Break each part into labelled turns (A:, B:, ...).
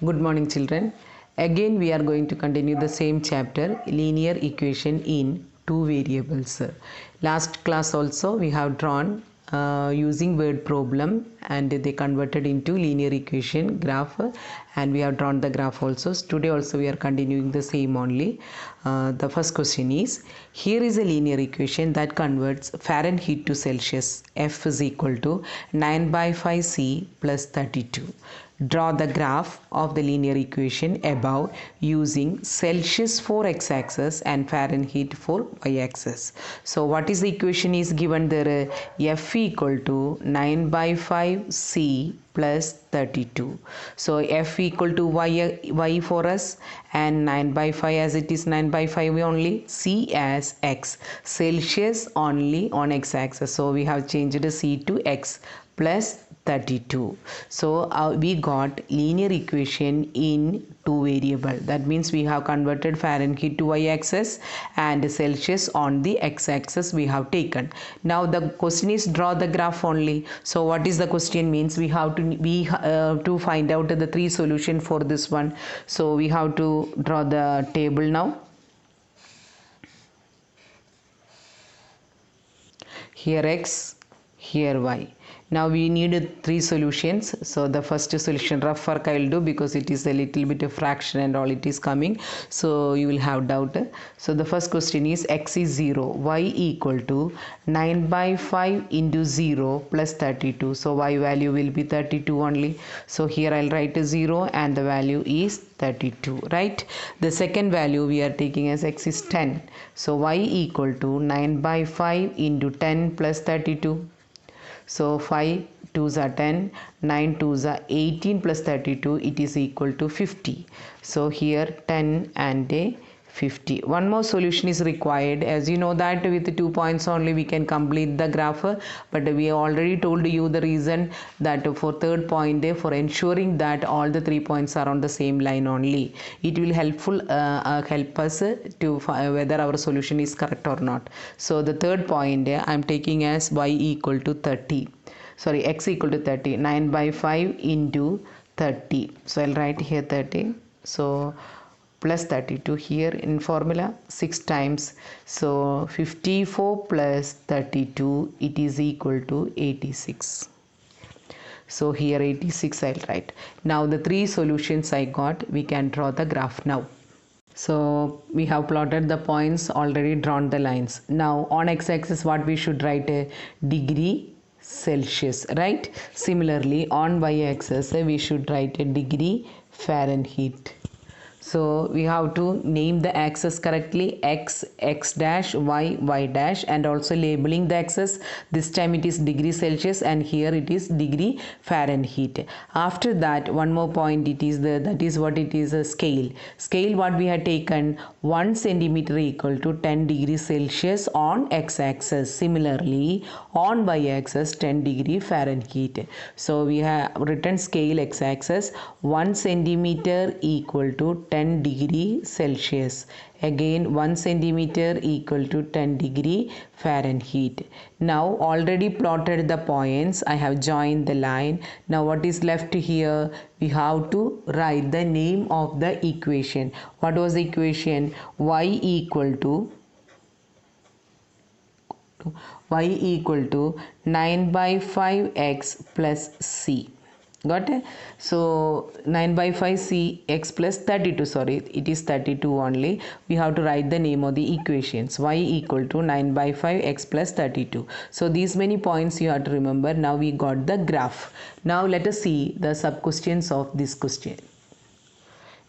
A: Good morning, children. Again we are going to continue the same chapter, linear equation in two variables. Last class also we have drawn using word problem and they converted into linear equation graph, and we have drawn the graph also. Today also we are continuing the same only. The first question is, here is a linear equation that converts Fahrenheit to Celsius. F is equal to 9 by 5 C plus 32. Draw the graph of the linear equation above using Celsius for x-axis and Fahrenheit for y-axis. So what is the equation is given there? F equal to 9 by 5 C plus 32. So F equal to y for us, and 9 by 5 as it is 9 by 5 only, C as x, Celsius only on x-axis. So we have changed C to x plus 32. So we got linear equation in two variable. That means we have converted Fahrenheit to y-axis and Celsius on the x-axis we have taken. Now the question is draw the graph only. So what is the question means? We have to find out the three solution for this one. So we have to draw the table now. Here x, here y. Now we need three solutions. So the first solution rough work I will do because it is a little bit of fraction and all it is coming. So you will have doubt. So the first question is x is 0, y equal to 9 by 5 into 0 plus 32. So y value will be 32 only. So here I will write a 0 and the value is 32, right? The second value we are taking as x is 10. So y equal to 9 by 5 into 10 plus 32. So 5 2s are 10, 9 2s are 18 plus 32, it is equal to 50. So here 10 and a 50. One more solution is required. As you know that with 2 points only we can complete the graph, but we already told you the reason that for third point, for ensuring that all the 3 points are on the same line only, it will help us to whether our solution is correct or not. So the third point I am taking as y equal to 30. Sorry, x equal to 30. 9 by 5 into 30. So I'll write here 30. So plus 32 here in formula 6 times. So 54 plus 32, it is equal to 86. So here 86 I'll write. Now the three solutions I got, we can draw the graph now. So we have plotted the points, already drawn the lines. Now on x-axis what we should write? A degree Celsius, right? Similarly on y-axis we should write a degree Fahrenheit. So we have to name the axis correctly, x, x dash, y, y dash, and also labeling the axis. This time it is degree Celsius and here it is degree Fahrenheit. After that one more point it is that is what it is, a scale. Scale what we had taken, 1 centimeter equal to 10 degrees Celsius on x-axis. Similarly on y-axis 10 degree Fahrenheit. So we have written scale x-axis 1 centimeter equal to 10 degree Celsius. Again 1 centimeter equal to 10 degree Fahrenheit. Now already plotted the points, I have joined the line. Now what is left here? We have to write the name of the equation. What was the equation? Y equal to 9 by 5x plus c. Got it? So 9 by 5 c x plus 32, sorry it is 32 only. We have to write the name of the equations. Y equal to 9 by 5 x plus 32. So these many points you have to remember. Now we got the graph. Now let us see the sub questions of this question.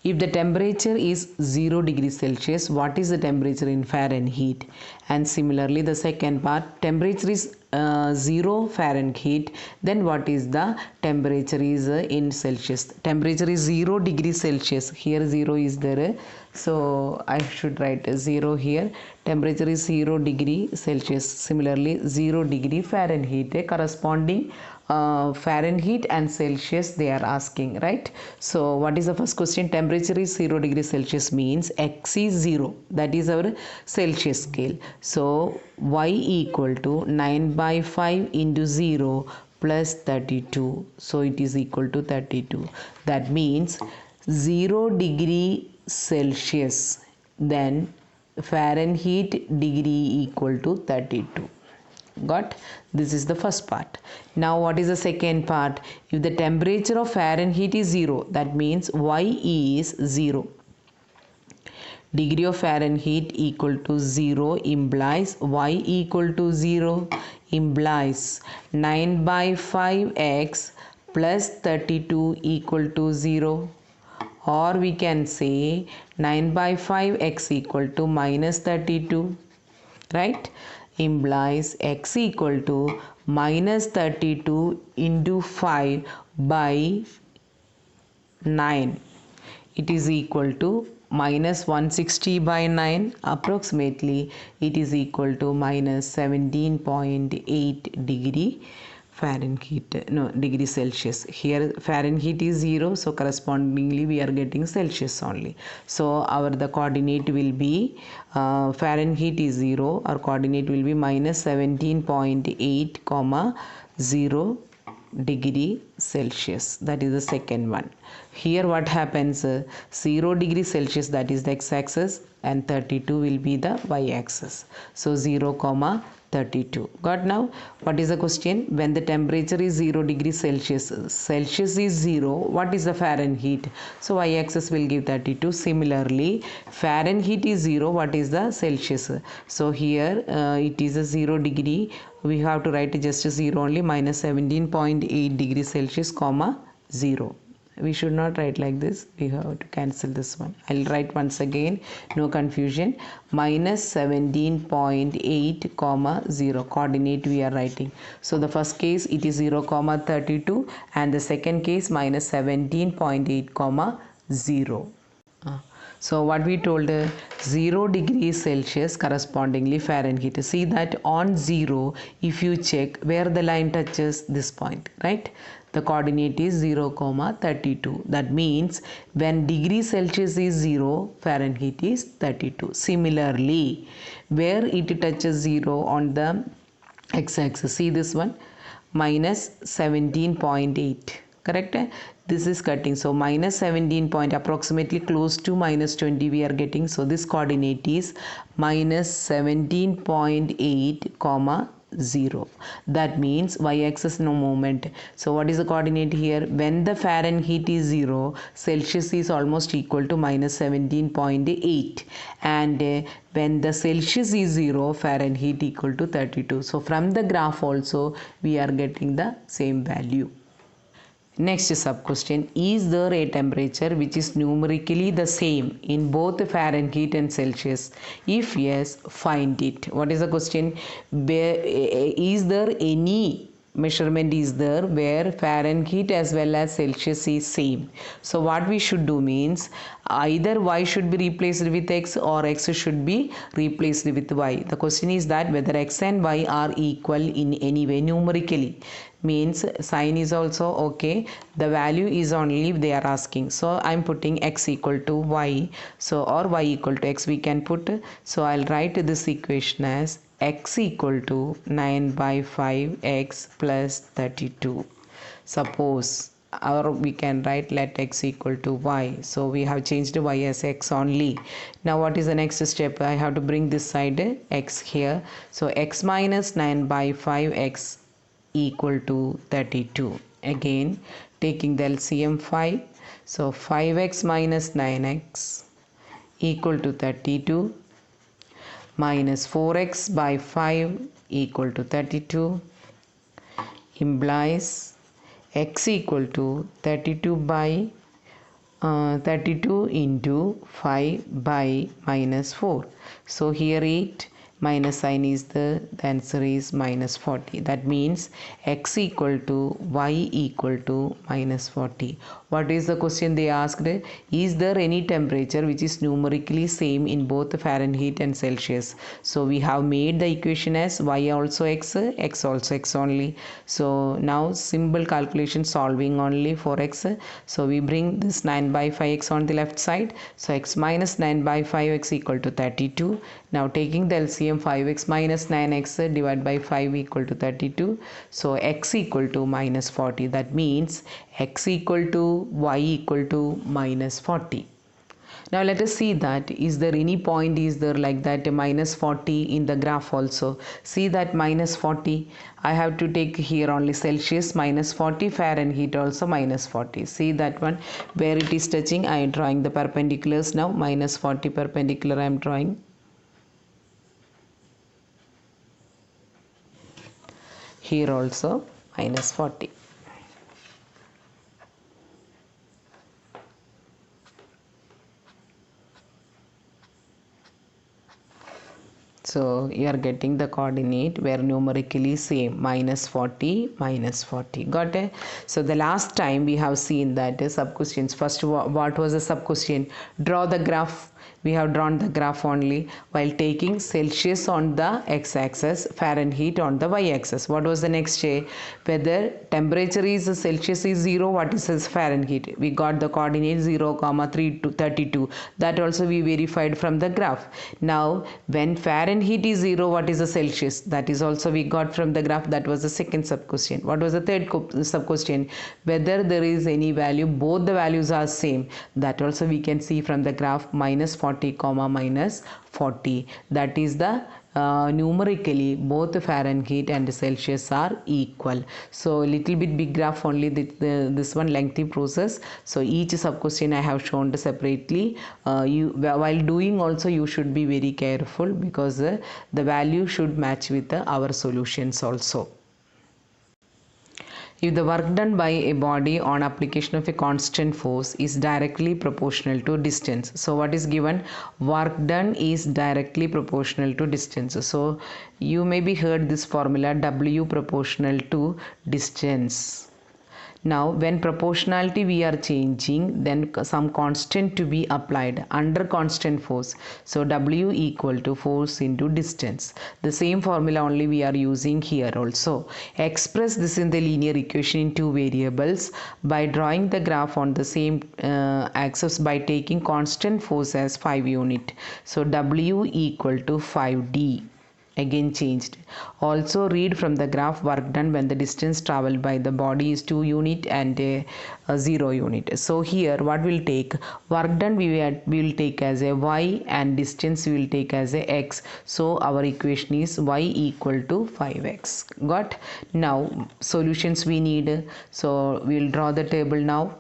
A: If the temperature is 0 degrees Celsius, what is the temperature in Fahrenheit? And similarly the second part, temperature is 0 Fahrenheit, then what is the temperature is in Celsius? Temperature is 0 degrees Celsius. Here 0 is there, so I should write 0 here. Temperature is 0 degree Celsius. Similarly 0 degree Fahrenheit, corresponding Fahrenheit and Celsius they are asking, right? So what is the first question? Temperature is 0 degrees Celsius means x is 0, that is our Celsius scale. So y equal to 9 by 5 into 0 plus 32. So it is equal to 32. That means 0 degree Celsius, then Fahrenheit degree equal to 32. Got? This is the first part. Now what is the second part? If the temperature of Fahrenheit is 0, that means y is 0. Degree of Fahrenheit equal to 0 implies y equal to 0 implies 9 by 5x plus 32 equal to 0, or we can say 9 by 5x equal to minus 32, right? Implies x equal to minus 32 into 5 by 9. It is equal to minus 160 by 9, approximately it is equal to minus 17.8 degree Fahrenheit, no, degree Celsius. Here Fahrenheit is 0, so correspondingly we are getting Celsius only. So the coordinate will be Fahrenheit is 0, our coordinate will be minus 17.8 comma 0 degree Celsius. That is the second one. Here what happens, 0 degree Celsius, that is the x-axis, and 32 will be the y-axis. So 0 comma 32. Got now? What is the question? When the temperature is 0 degree Celsius, Celsius is 0, what is the Fahrenheit? So y-axis will give 32. Similarly, Fahrenheit is 0, what is the Celsius? So here it is a 0 degree, we have to write just a 0 only, minus 17.8 degree Celsius comma 0. We should not write like this, we have to cancel this one. I'll write once again, no confusion, minus 17.8 comma 0 coordinate we are writing. So the first case it is 0 comma 32, and the second case minus 17.8 comma 0. So what we told, 0 degrees Celsius correspondingly Fahrenheit. See that on 0, if you check where the line touches this point, right? The coordinate is 0 comma 32. That means when degree Celsius is 0, Fahrenheit is 32. Similarly, where it touches 0 on the x-axis, see this one, minus 17.8, correct? This is cutting, so minus 17 point, approximately close to minus 20 we are getting. So this coordinate is minus 17.8 comma 0. That means y-axis no movement. So what is the coordinate here? When the Fahrenheit is 0, Celsius is almost equal to minus 17.8, and when the Celsius is 0, Fahrenheit equal to 32. So from the graph also we are getting the same value. Next sub question, is there a temperature which is numerically the same in both Fahrenheit and Celsius? If yes, find it. What is the question? Is there any measurement is there where Fahrenheit as well as Celsius is same? So what we should do means either y should be replaced with x or x should be replaced with y. The question is that whether x and y are equal in any way numerically. Means sign is also okay, the value is only they are asking. So I'm putting x equal to y, so or y equal to x we can put. So I'll write this equation as x equal to 9 by 5x plus 32. Suppose, or we can write let x equal to y. So we have changed y as x only. Now what is the next step? I have to bring this side x here. So x minus 9 by 5x equal to 32. Again taking the LCM 5. So 5x minus 9x equal to 32 minus 4x by 5 equal to 32 implies x equal to 32 by 32 into 5 by minus 4. So here 8 minus sign is the answer is minus 40. That means x equal to y equal to minus 40. What is the question they asked? Is there any temperature which is numerically same in both Fahrenheit and Celsius? So we have made the equation as y also x, x also x only. So now simple calculation solving only for x. So we bring this 9 by 5x on the left side. So x minus 9 by 5x equal to 32. Now taking the LCM 5x minus 9x divided by 5 equal to 32. So x equal to minus 40. That means x equal to y equal to minus 40. Now let us see that is there any point is there like that minus 40 in the graph also. See that minus 40, I have to take here only Celsius, minus 40 Fahrenheit also minus 40. See that one where it is touching, I am drawing the perpendiculars now. Minus 40 perpendicular I am drawing. Here also minus 40. So you are getting the coordinate where numerically same minus 40 minus 40. Got it? So the last time we have seen that sub questions. First, what was the sub question? Draw the graph. We have drawn the graph only while taking Celsius on the x-axis, Fahrenheit on the y-axis. What was the next day? Whether temperature is Celsius is 0, what is Fahrenheit? We got the coordinate 0, 3 to 32. That also we verified from the graph. Now when Fahrenheit is 0, what is the Celsius? That is also we got from the graph. That was the second sub question. What was the third sub question? Whether there is any value, both the values are same. That also we can see from the graph minus 40 comma minus 40. That is the numerically both Fahrenheit and Celsius are equal. So little bit big graph only, this one lengthy process. So each sub question I have shown separately. You while doing also you should be very careful because the value should match with our solutions also. If the work done by a body on application of a constant force is directly proportional to distance. So what is given? Work done is directly proportional to distance. So you maybe heard this formula W proportional to distance. Now when proportionality we are changing, then some constant to be applied under constant force. So W equal to force into distance. The same formula only we are using here also. Express this in the linear equation in two variables by drawing the graph on the same axis by taking constant force as 5 unit. So W equal to 5D. Again changed. Also read from the graph work done when the distance traveled by the body is 2 unit and 0 unit. So here what will take? Work done we will take as a y and distance we will take as a x. So our equation is y equal to 5x. Got? Now solutions we need. So we will draw the table now.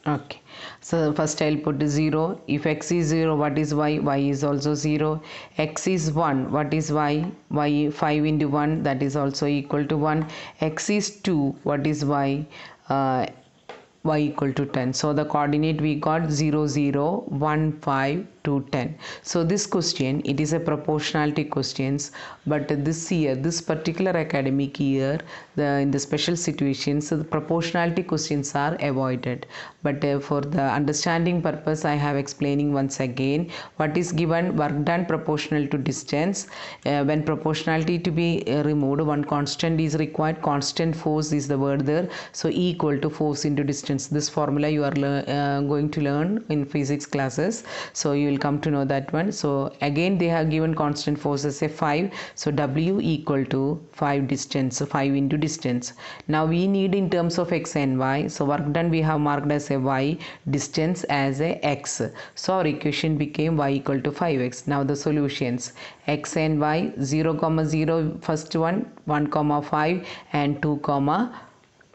A: Okay. So first I'll put 0. If x is 0, what is y? Y is also 0. X is 1. What is y? Y 5 into 1, that is also equal to 1. X is 2. What is y? Y equal to 10. So the coordinate we got 0, 0, 1, 5 to 10. So this question, it is a proportionality questions, but this year, this particular academic year, in the special situations, the proportionality questions are avoided. But for the understanding purpose, I have explaining once again what is given. Work done proportional to distance. When proportionality to be removed, one constant is required. Constant force is the word there. So equal to force into distance. This formula you are going to learn in physics classes. So you will come to know that one. So again they have given constant force as a 5. So W equal to 5 distance. So 5 into distance. Now we need in terms of x and y. So work done we have marked as a y, distance as a x. So our equation became y equal to 5x. Now the solutions, x and y, 0, 0, first one, 1, 5 and 2,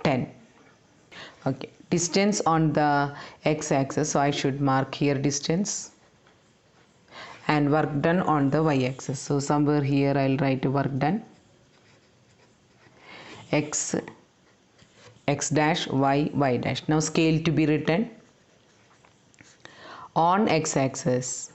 A: 10. Okay, distance on the x-axis. So I should mark here distance and work done on the y-axis. So somewhere here I'll write work done. X dash, y dash. Now scale to be written on x-axis.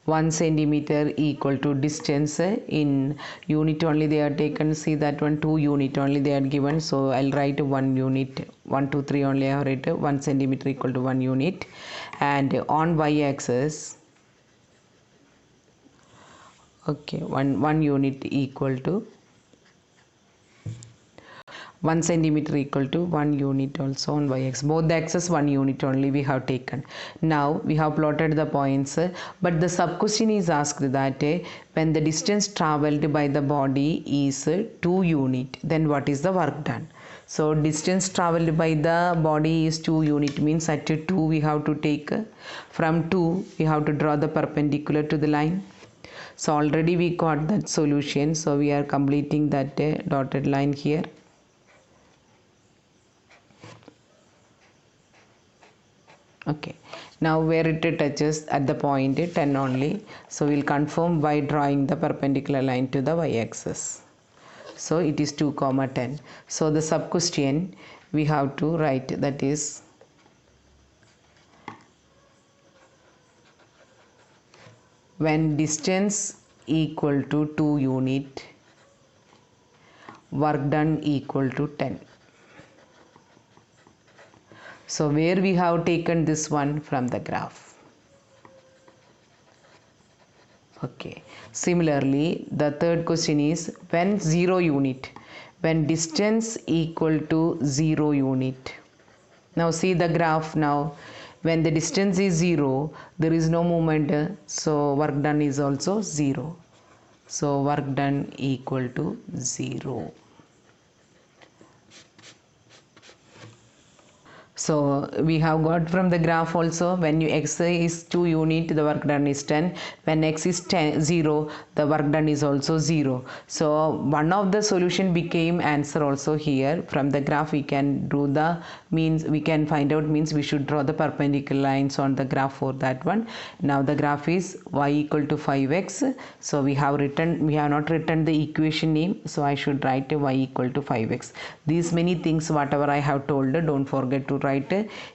A: 1 centimeter equal to distance in unit only they are taken. See that one, 2 unit only they are given. So I'll write 1 unit, 1, 2, 3 only I have written. 1 centimeter equal to 1 unit. And on y-axis, okay, 1 unit equal to 1 centimeter equal to 1 unit also on y-axis. Both the axes 1 unit only we have taken. Now we have plotted the points, but the sub question is asked that when the distance travelled by the body is 2 unit, then what is the work done? So distance travelled by the body is 2 unit, means at 2 we have to take, from 2 we have to draw the perpendicular to the line. So already we got that solution, so we are completing that dotted line here. Okay, now where it touches at the point 10 only, so we'll confirm by drawing the perpendicular line to the y-axis. So it is 2 comma 10. So the sub question we have to write, that is when distance equal to 2 unit, work done equal to 10. So where we have taken this one? From the graph. Okay. Similarly, the third question is when 0 unit, when distance equal to 0 unit. Now see the graph now. When the distance is 0, there is no movement, so work done is also 0. So work done equal to 0. So we have got from the graph also, when x is 2 unit, the work done is 10. When x is 0, the work done is also 0. So one of the solution became answer also here. From the graph we can do the means, we can find out means we should draw the perpendicular lines on the graph for that one. Now the graph is y equal to 5x. So we have not written the equation name, so I should write y equal to 5x. These many things whatever I have told, don't forget to write,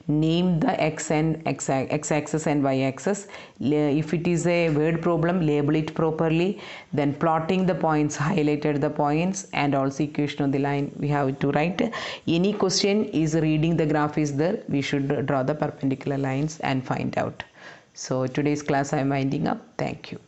A: name the x and x-axis and y-axis. If it is a word problem, label it properly. Then plotting the points, highlighted the points, and also equation on the line we have to write. Any question is reading the graph is there, we should draw the perpendicular lines and find out. So today's class I am winding up. Thank you.